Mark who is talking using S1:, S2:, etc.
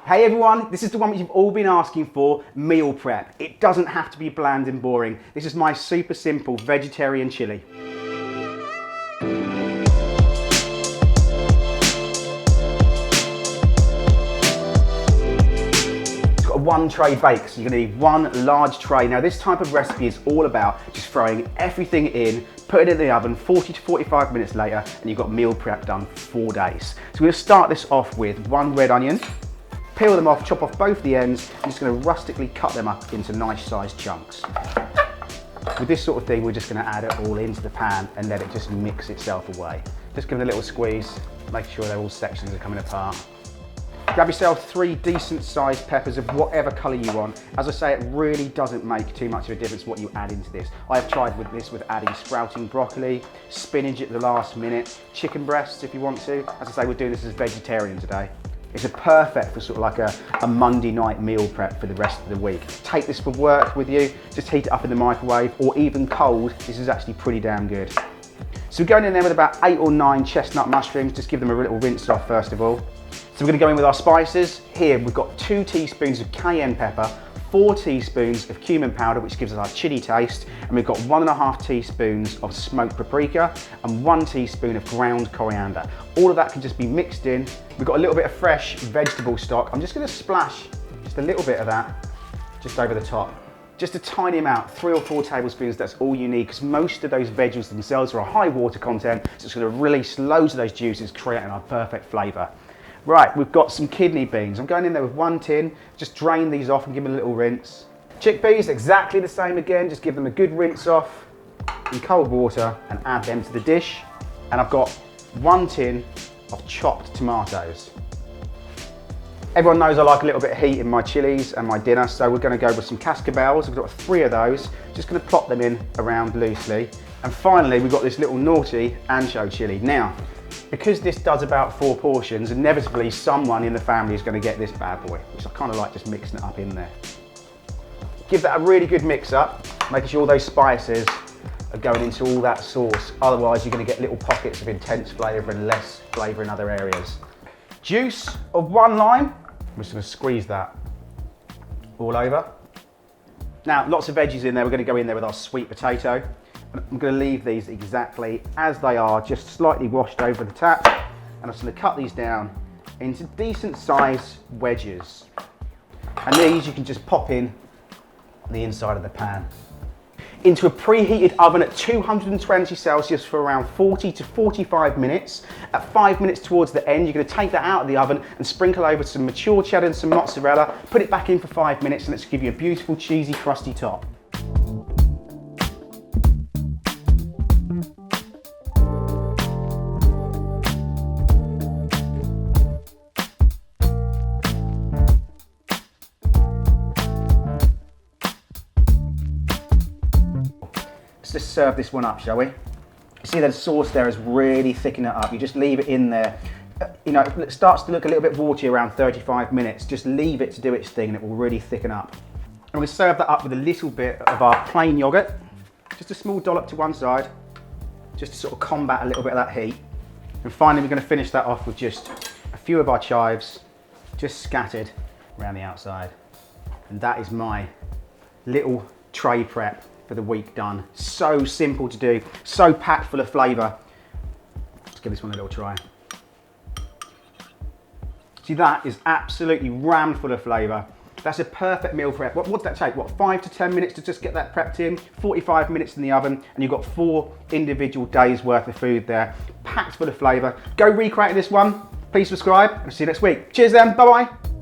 S1: Hey everyone, this is the one that you've all been asking for, meal prep. It doesn't have to be bland and boring. This is my super simple vegetarian chili. It's got a one tray bake, so you're gonna need one large tray. Now this type of recipe is all about just throwing everything in, put it in the oven, 40 to 45 minutes later, and you've got meal prep done for 4 days. So we're gonna start this off with one red onion. Peel them off, chop off both the ends. I'm just going to rustically cut them up into nice sized chunks. With this sort of thing, we're just going to add it all into the pan and let it just mix itself away. Just give it a little squeeze, make sure that all sections are coming apart. Grab yourself 3 decent sized peppers of whatever colour you want. As I say, it really doesn't make too much of a difference what you add into this. I've tried with this with adding sprouting broccoli, spinach at the last minute, chicken breasts if you want to. As I say, we're doing this as vegetarian today. It's perfect for sort of like a Monday night meal prep for the rest of the week. Take this for work with you, just heat it up in the microwave, or even cold. This is actually pretty damn good. So we're going in there with about 8 or 9 chestnut mushrooms. Just give them a little rinse off first of all. So we're going to go in with our spices. Here we've got 2 teaspoons of cayenne pepper, 4 teaspoons of cumin powder, which gives us our chili taste, and we've got 1.5 teaspoons of smoked paprika and 1 teaspoon of ground coriander. All of that can just be mixed in. We've got a little bit of fresh vegetable stock. I'm just going to splash just a little bit of that just over the top. Just a tiny amount, 3 or 4 tablespoons, that's all you need, because most of those veggies themselves are a high water content, so it's going to release loads of those juices, creating our perfect flavour. Right, we've got some kidney beans. I'm going in there with 1 tin, just drain these off and give them a little rinse. Chickpeas, exactly the same again, just give them a good rinse off in cold water and add them to the dish. And I've got 1 tin of chopped tomatoes. Everyone knows I like a little bit of heat in my chilies and my dinner, so we're going to go with some cascabeles. We've got 3 of those, just going to plop them in around loosely. And finally, we've got this little naughty ancho chili. Now, because this does about 4 portions, inevitably someone in the family is going to get this bad boy, which I kind of like just mixing it up in there. Give that a really good mix up, making sure all those spices are going into all that sauce. Otherwise, you're going to get little pockets of intense flavour and less flavour in other areas. Juice of 1 lime. I'm just going to squeeze that all over. Now, lots of veggies in there. We're going to go in there with our sweet potato. I'm going to leave these exactly as they are, just slightly washed over the tap. And I'm just going to cut these down into decent size wedges. And these you can just pop in the inside of the pan. Into a preheated oven at 220 Celsius for around 40 to 45 minutes. At 5 minutes towards the end, you're going to take that out of the oven and sprinkle over some mature cheddar and some mozzarella. Put it back in for 5 minutes and let's give you a beautiful cheesy crusty top. Let's just serve this one up, shall we? See that sauce there is really thickening it up. You just leave it in there. You know, it starts to look a little bit watery around 35 minutes. Just leave it to do its thing and it will really thicken up. And we'll serve that up with a little bit of our plain yogurt. Just a small dollop to one side, just to sort of combat a little bit of that heat. And finally, we're going to finish that off with just a few of our chives, just scattered around the outside. And that is my little tray prep for the week done. So simple to do, so packed full of flavour. Let's give this one a little try. See, that is absolutely rammed full of flavour. That's a perfect meal prep. What does that take? What, 5 to 10 minutes to just get that prepped in? 45 minutes in the oven, and you've got 4 individual days worth of food there, packed full of flavour. Go recreate this one. Please subscribe, and see you next week. Cheers then, bye-bye.